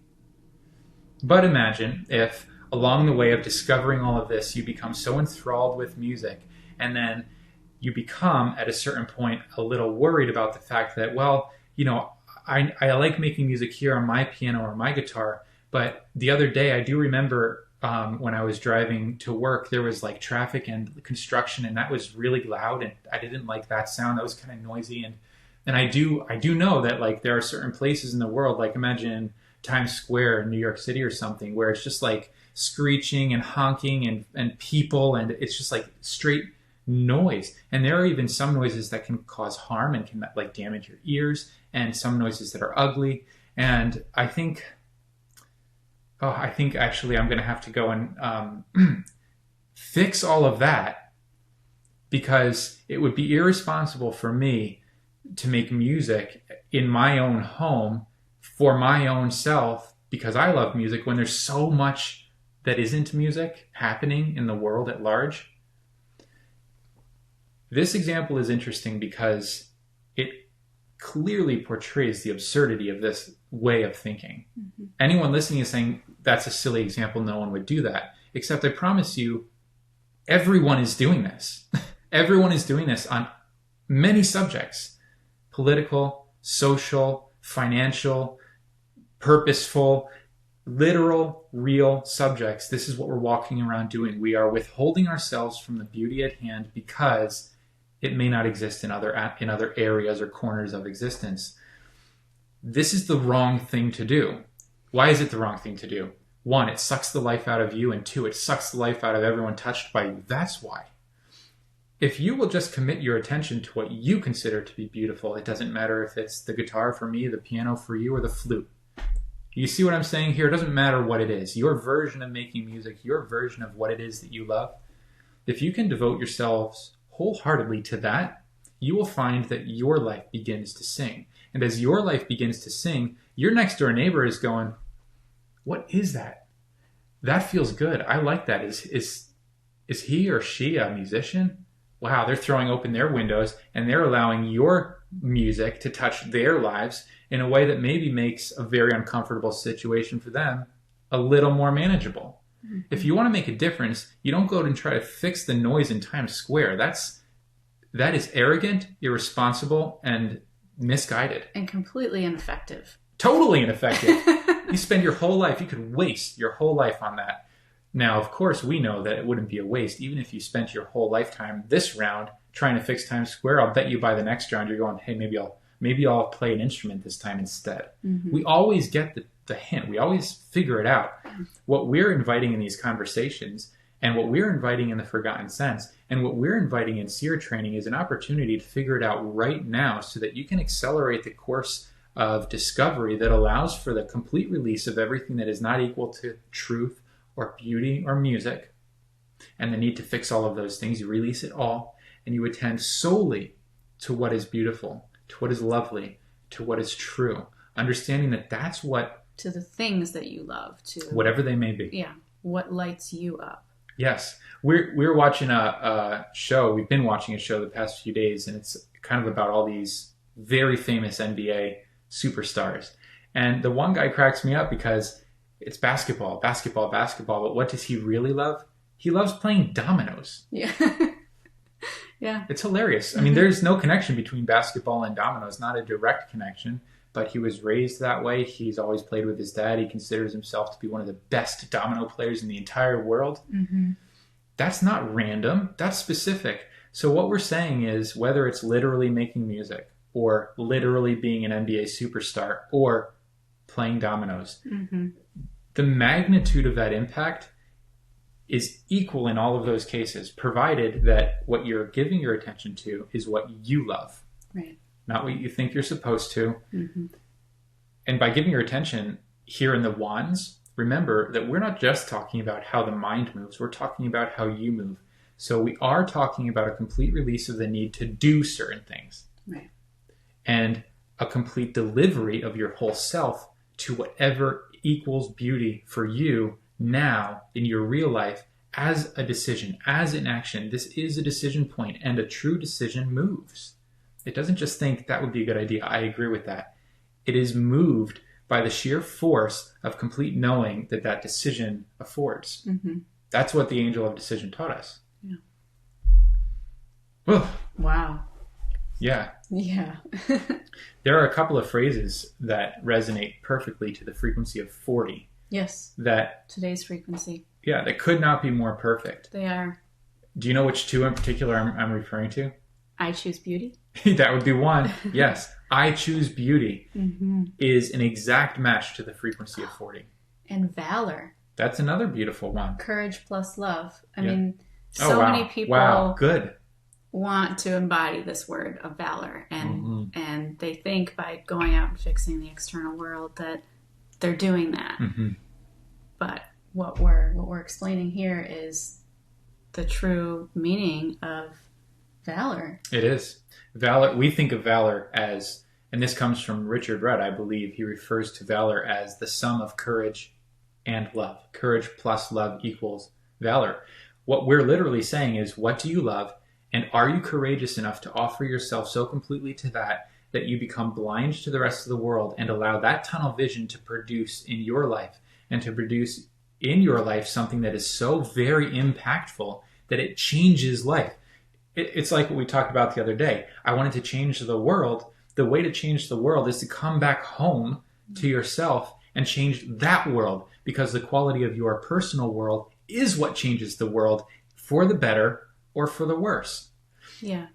But imagine if along the way of discovering all of this, you become so enthralled with music, and then you become, at a certain point, a little worried about the fact that, I like making music here on my piano or my guitar, but the other day I do remember when I was driving to work, there was like traffic and construction, and that was really loud, and I didn't like that sound. That was kind of noisy, and I do know that like there are certain places in the world, like imagine Times Square in New York City or something, where it's just like screeching and honking and people, and it's just like straight noise. And there are even some noises that can cause harm and can like damage your ears, and some noises that are ugly. And I think actually I'm going to have to go and fix all of that, because it would be irresponsible for me to make music in my own home for my own self because I love music, when there's so much that isn't music happening in the world at large. This example is interesting because it clearly portrays the absurdity of this way of thinking. Mm-hmm. Anyone listening is saying, that's a silly example, no one would do that. Except I promise you, everyone is doing this. Everyone is doing this on many subjects: political, social, financial, purposeful, literal, real subjects. This is what we're walking around doing. We are withholding ourselves from the beauty at hand because it may not exist in other areas or corners of existence. This is the wrong thing to do. Why is it the wrong thing to do? 1, it sucks the life out of you, and 2, it sucks the life out of everyone touched by you. That's why. If you will just commit your attention to what you consider to be beautiful, it doesn't matter if it's the guitar for me, the piano for you, or the flute. You see what I'm saying here? It doesn't matter what it is. Your version of making music, your version of what it is that you love, if you can devote yourselves wholeheartedly to that, you will find that your life begins to sing. And as your life begins to sing, your next door neighbor is going, what is that? That feels good. I like that. Is he or she a musician? Wow, they're throwing open their windows and they're allowing your music to touch their lives in a way that maybe makes a very uncomfortable situation for them a little more manageable. Mm-hmm. If you want to make a difference, you don't go out and try to fix the noise in Times Square. That is arrogant, irresponsible, and misguided. And completely ineffective. Totally ineffective. You spend your whole life, you could waste your whole life on that. Now, of course, we know that it wouldn't be a waste. Even if you spent your whole lifetime this round trying to fix Times Square, I'll bet you by the next round you're going, hey, maybe I'll play an instrument this time instead. Mm-hmm. We always get the hint. We always figure it out. What we're inviting in these conversations, and what we're inviting in the Forgotten Sense, and what we're inviting in Seer Training is an opportunity to figure it out right now so that you can accelerate the course of discovery that allows for the complete release of everything that is not equal to truth or beauty or music, and the need to fix all of those things. You release it all, and you attend solely to what is beautiful, to what is lovely, to what is true, understanding that that's what... To the things that you love, to... Whatever they may be. Yeah, what lights you up. Yes. We're watching a show. We've been watching a show the past few days, and it's kind of about all these very famous NBA superstars. And the one guy cracks me up because it's basketball. But what does he really love? He loves playing dominoes. Yeah. Yeah. It's hilarious. I mean, there's no connection between basketball and dominoes, not a direct connection, but he was raised that way. He's always played with his dad. He considers himself to be one of the best domino players in the entire world. Mm-hmm. That's not random. That's specific. So what we're saying is, whether it's literally making music or literally being an NBA superstar or playing dominoes, mm-hmm. the magnitude of that impact is equal in all of those cases, provided that what you're giving your attention to is what you love. Right. Not what you think you're supposed to. Mm-hmm. And by giving your attention here in the wands, remember that we're not just talking about how the mind moves, we're talking about how you move. So we are talking about a complete release of the need to do certain things. Right. And a complete delivery of your whole self to whatever equals beauty for you now in your real life as a decision, as an action. This is a decision point, and a true decision moves. It doesn't just think that would be a good idea. I agree with that. It is moved by the sheer force of complete knowing that that decision affords. Mm-hmm. That's what the angel of decision taught us. Yeah. Whew. Wow. Yeah. Yeah. There are a couple of phrases that resonate perfectly to the frequency of 40. Yes. That today's frequency. Yeah, they could not be more perfect. They are. Do you know which two in particular I'm referring to? I choose beauty. That would be one. Yes. I choose beauty is an exact match to the frequency of 40. And valor. That's another beautiful one. Courage plus love. I Yeah. mean, Wow. many people Good. want to embody this word of valor. And they think by going out and fixing the external world that they're doing that. But what we're explaining here is the true meaning of valor. It is. Valor. We think of valor as, and this comes from Richard Rudd, I believe. He refers to valor as the sum of courage and love. Courage plus love equals valor. What we're literally saying is, what do you love? And are you courageous enough to offer yourself so completely to that you become blind to the rest of the world and allow that tunnel vision to produce in your life and to produce in your life something that is so very impactful that it changes life? It's like what we talked about the other day. I wanted to change the world. The way to change the world is to come back home to yourself and change that world, because the quality of your personal world is what changes the world for the better or for the worse. Yeah.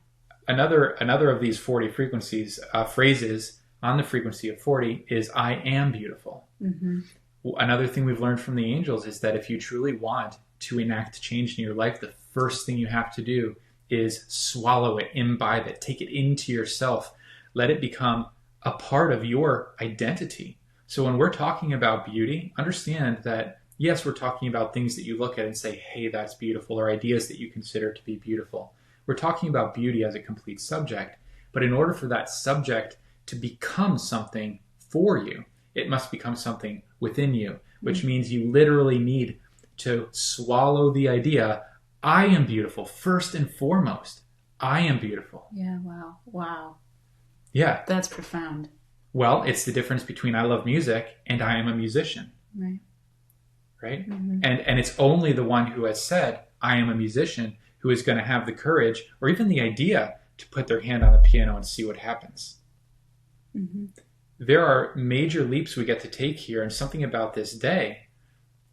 Another of these 40 frequencies, phrases on the frequency of 40 is I am beautiful. Another thing we've learned from the angels is that if you truly want to enact change in your life, the first thing you have to do is swallow it, imbibe it, take it into yourself, let it become a part of your identity. So when we're talking about beauty, understand that, yes, we're talking about things that you look at and say, hey, that's beautiful, or ideas that you consider to be beautiful. We're talking about beauty as a complete subject. But in order for that subject to become something for you, it must become something within you, which means you literally need to swallow the idea, I am beautiful, first and foremost. I am beautiful. Yeah, wow. Yeah. That's profound. Well, it's the difference between I love music and I am a musician. Right? And it's only the one who has said, I am a musician, who is going to have the courage or even the idea to put their hand on the piano and see what happens. There are major leaps we get to take here, and something about this day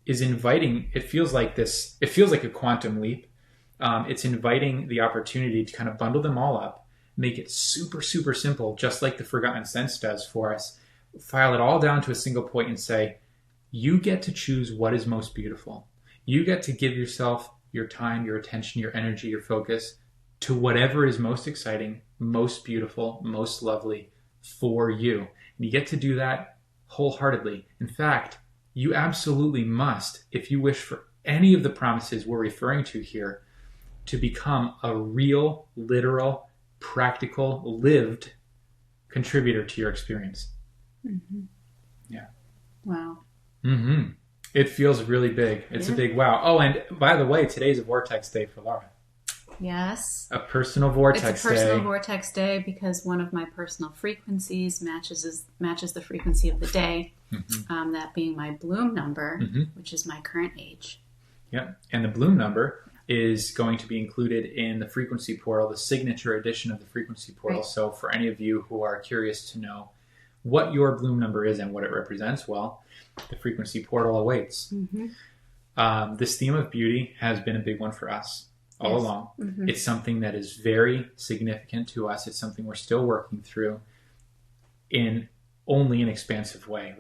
is inviting, it feels like a quantum leap. It's inviting the opportunity to kind of bundle them all up, make it super, super simple, just like the Forgotten Sense does for us. File it all down to a single point and say, you get to choose what is most beautiful. You get to give yourself your time, your attention, your energy, your focus to whatever is most exciting, most beautiful, most lovely for you. And you get to do that wholeheartedly. In fact, you absolutely must, if you wish for any of the promises we're referring to here, to become a real, literal, practical, lived contributor to your experience. Yeah. Wow. It feels really big. It's a big wow. Oh, and by the way, today's a vortex day for Laura. Yes. A personal vortex day. It's a personal vortex day because one of my personal frequencies matches the frequency of the day, that being my bloom number, which is my current age. Yep. And the bloom number is going to be included in the frequency portal, the signature edition of the frequency portal. Right. So for any of you who are curious to know what your bloom number is and what it represents, well, the frequency portal awaits. This theme of beauty has been a big one for us all along. It's something that is very significant to us. It's something we're still working through in only an expansive way.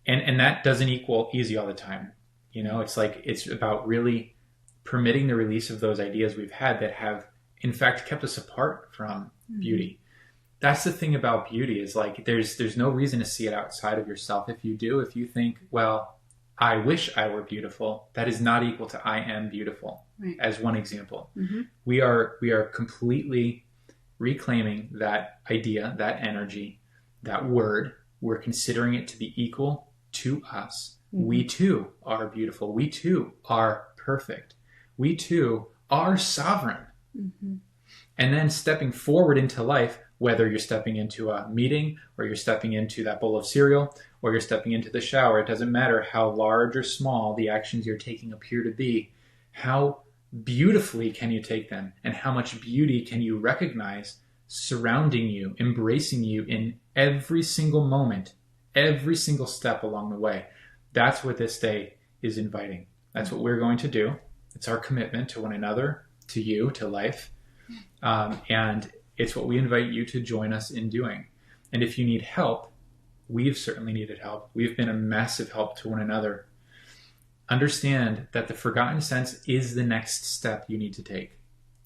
And that doesn't equal easy all the time. You know, it's about really permitting the release of those ideas we've had that have, in fact, kept us apart from beauty. That's the thing about beauty is there's no reason to see it outside of yourself. If you think, well, I wish I were beautiful, that is not equal to I am beautiful, as one example. We are completely reclaiming that idea, that energy, that word. We're considering it to be equal to us. We too are beautiful. We too are perfect. We too are sovereign. And then stepping forward into life, whether you're stepping into a meeting or you're stepping into that bowl of cereal or you're stepping into the shower, it doesn't matter how large or small the actions you're taking appear to be. How beautifully can you take them, and how much beauty can you recognize surrounding you, embracing you in every single moment, every single step along the way. That's what this day is inviting. That's what we're going to do. It's our commitment to one another, to you, to life. And it's what we invite you to join us in doing. And if you need help, we've certainly needed help. We've been a massive help to one another. Understand that the forgotten sense is the next step you need to take.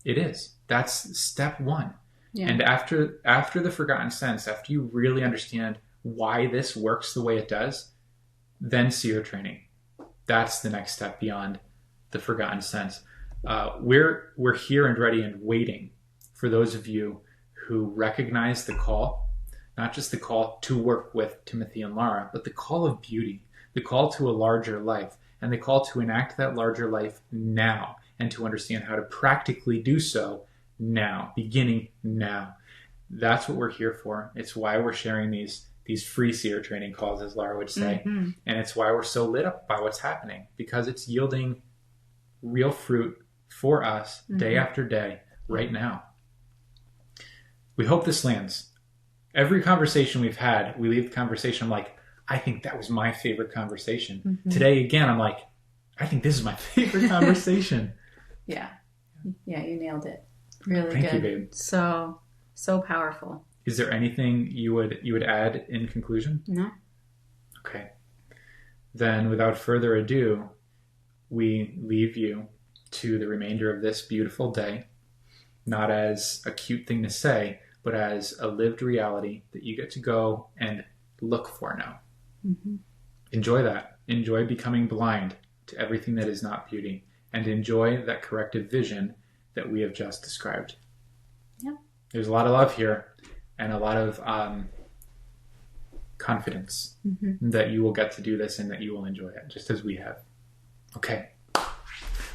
It is. That's step one. Yeah. And after the forgotten sense, after you really understand why this works the way it does, then seer training. That's the next step beyond the forgotten sense. We're here and ready and waiting for those of you who recognize the call, not just the call to work with Timothy and Laura, but the call of beauty, the call to a larger life, and the call to enact that larger life now, and to understand how to practically do so now, beginning now. That's what we're here for. It's why we're sharing these free seer training calls, as Laura would say. Mm-hmm. And it's why we're so lit up by what's happening, because it's yielding real fruit for us day after day right now. We hope this lands. Every conversation we've had, we leave the conversation like, I think that was my favorite conversation. Mm-hmm. Today, again, I'm like, I think this is my favorite conversation. Yeah, you nailed it. Really Thank good. You, babe. So powerful. Is there anything you would add in conclusion? No. Okay. Then, without further ado, we leave you to the remainder of this beautiful day, not as a cute thing to say, but as a lived reality that you get to go and look for now. Mm-hmm. Enjoy that. Enjoy becoming blind to everything that is not beauty, and enjoy that corrective vision that we have just described. Yeah. There's a lot of love here and a lot of confidence that you will get to do this and that you will enjoy it, just as we have. Okay.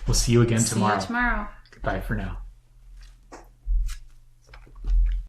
We'll see you again tomorrow. See you tomorrow. Goodbye for now.